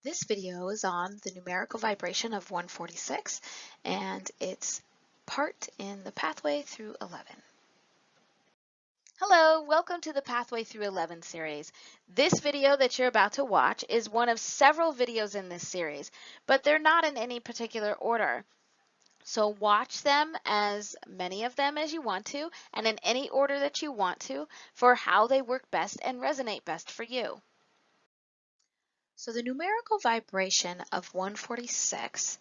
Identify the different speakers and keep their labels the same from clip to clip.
Speaker 1: This video is on the numerical vibration of 146, and it's part in the Pathway Through 11. Hello, welcome to the Pathway Through 11 series. This video that you're about to watch is one of several videos in this series, but they're not in any particular order. So watch them, as many of them as you want to, and in any order that you want to, for how they work best and resonate best for you. So the numerical vibration of 146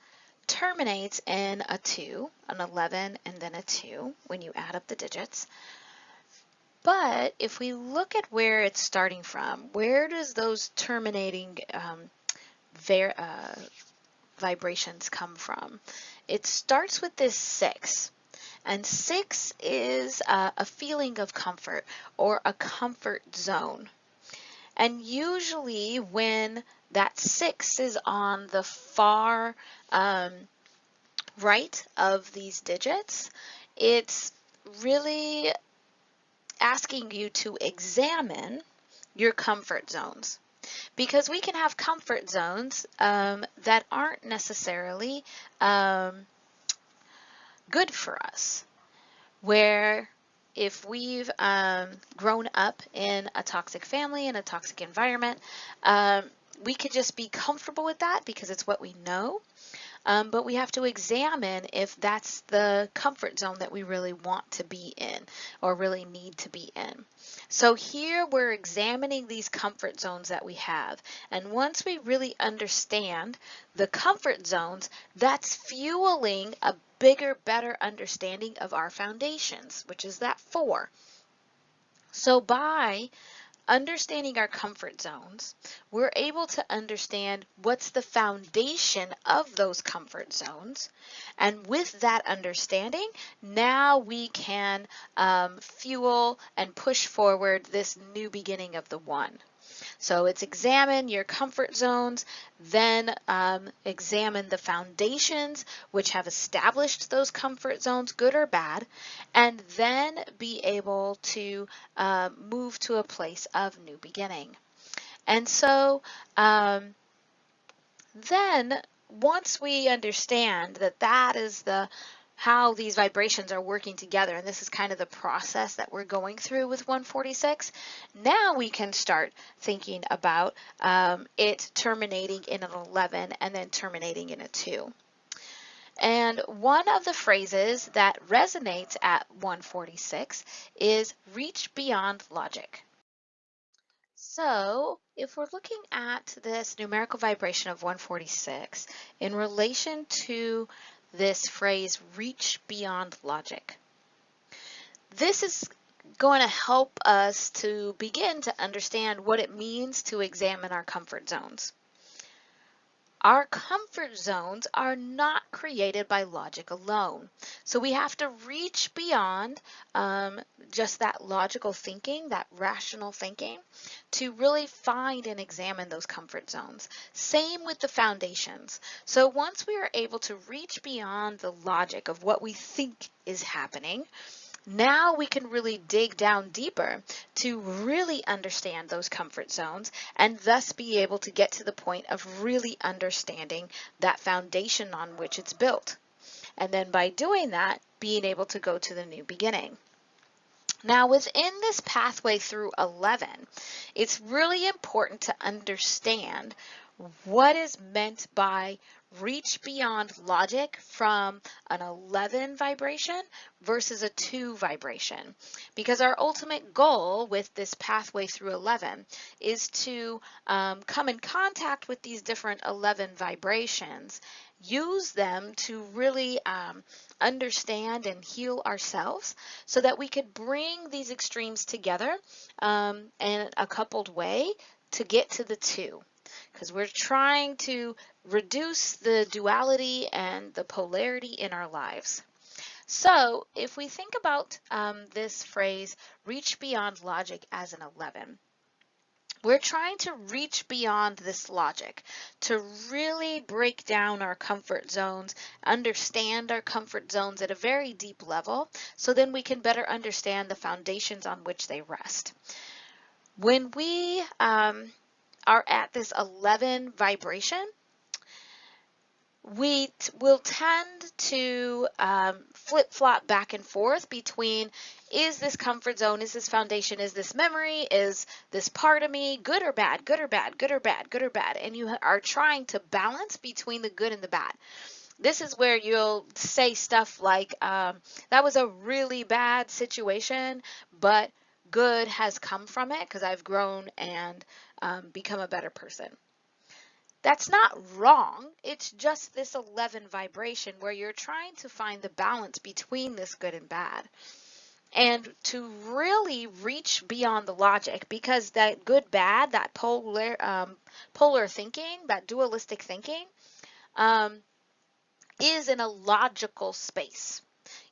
Speaker 1: terminates in a 2, an 11, and then a 2 when you add up the digits. But if we look at where it's starting from, where does those terminating vibrations come from? It starts with this 6. And 6 is a feeling of comfort or a comfort zone. And usually when that 6 is on the far right of these digits, it's really asking you to examine your comfort zones. Because we can have comfort zones that aren't necessarily good for us, where if we've grown up in a toxic family, in a toxic environment, we could just be comfortable with that because it's what we know. But we have to examine if that's the comfort zone that we really want to be in or really need to be in. So here we're examining these comfort zones that we have. And once we really understand the comfort zones, that's fueling a bigger, better understanding of our foundations, which is that 4. So by understanding our comfort zones, we're able to understand what's the foundation of those comfort zones. And with that understanding, now we can fuel and push forward this new beginning of the 1. So it's examine your comfort zones, then examine the foundations which have established those comfort zones, good or bad, and then be able to move to a place of new beginning. And so then once we understand that that is how these vibrations are working together, and this is kind of the process that we're going through with 146, now we can start thinking about it terminating in an 11 and then terminating in a 2. And one of the phrases that resonates at 146 is reach beyond logic. So if we're looking at this numerical vibration of 146 in relation to this phrase, reach beyond logic, this is going to help us to begin to understand what it means to examine our comfort zones. Our comfort zones are not created by logic alone. So we have to reach beyond just that logical thinking, that rational thinking, to really find and examine those comfort zones. Same with the foundations. So once we are able to reach beyond the logic of what we think is happening, now we can really dig down deeper to really understand those comfort zones and thus be able to get to the point of really understanding that foundation on which it's built. And then by doing that, being able to go to the new beginning. Now within this pathway through 11, it's really important to understand what is meant by reach beyond logic from an 11 vibration versus a 2 vibration. Because our ultimate goal with this pathway through 11 is to come in contact with these different 11 vibrations, use them to really understand and heal ourselves so that we could bring these extremes together in a coupled way to get to the 2. Because we're trying to reduce the duality and the polarity in our lives. So if we think about this phrase, reach beyond logic as an 11, we're trying to reach beyond this logic to really break down our comfort zones, understand our comfort zones at a very deep level, so then we can better understand the foundations on which they rest. When we are at this 11 vibration, we will tend to flip-flop back and forth between, is this comfort zone, is this foundation, is this memory, is this part of me good or bad, good or bad, good or bad, good or bad, and you are trying to balance between the good and the bad. This is where you'll say stuff like, that was a really bad situation, but good has come from it because I've grown and become a better person. That's not wrong. It's just this 11 vibration where you're trying to find the balance between this good and bad. And to really reach beyond the logic, because that good bad, that polar thinking, that dualistic thinking, is in a logical space.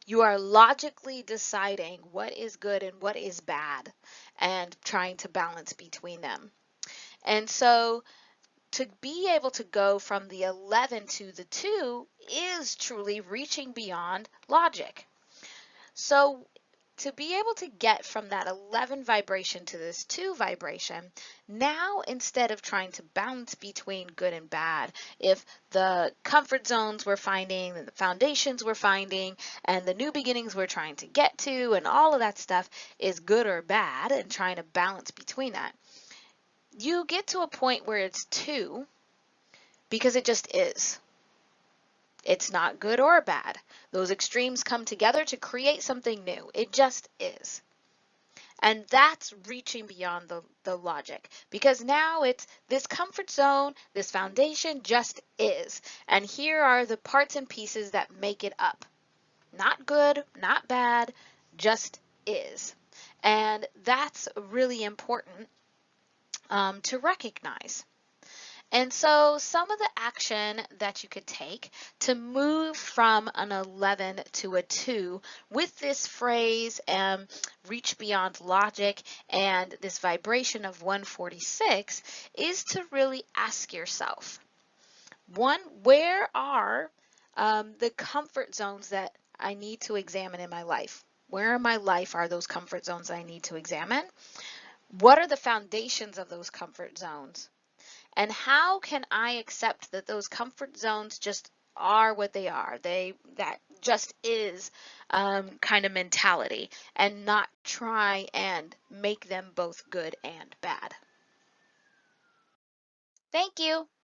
Speaker 1: You are logically deciding what is good and what is bad and trying to balance between them. And so to be able to go from the 11 to the 2 is truly reaching beyond logic. So to be able to get from that 11 vibration to this 2 vibration, now instead of trying to balance between good and bad, if the comfort zones we're finding, the foundations we're finding, and the new beginnings we're trying to get to, and all of that stuff is good or bad, and trying to balance between that, you get to a point where it's 2 because it just is. It's not good or bad. Those extremes come together to create something new. It just is. And that's reaching beyond the logic, because now it's this comfort zone, this foundation just is. And here are the parts and pieces that make it up. Not good, not bad, just is. And that's really important to recognize. And so some of the action that you could take to move from an 11 to a 2 with this phrase, reach beyond logic, and this vibration of 146 is to really ask yourself, one, where are the comfort zones that I need to examine in my life? Where in my life are those comfort zones I need to examine? What are the foundations of those comfort zones? And how can I accept that those comfort zones just are what they are? That just is kind of mentality, and not try and make them both good and bad. Thank you.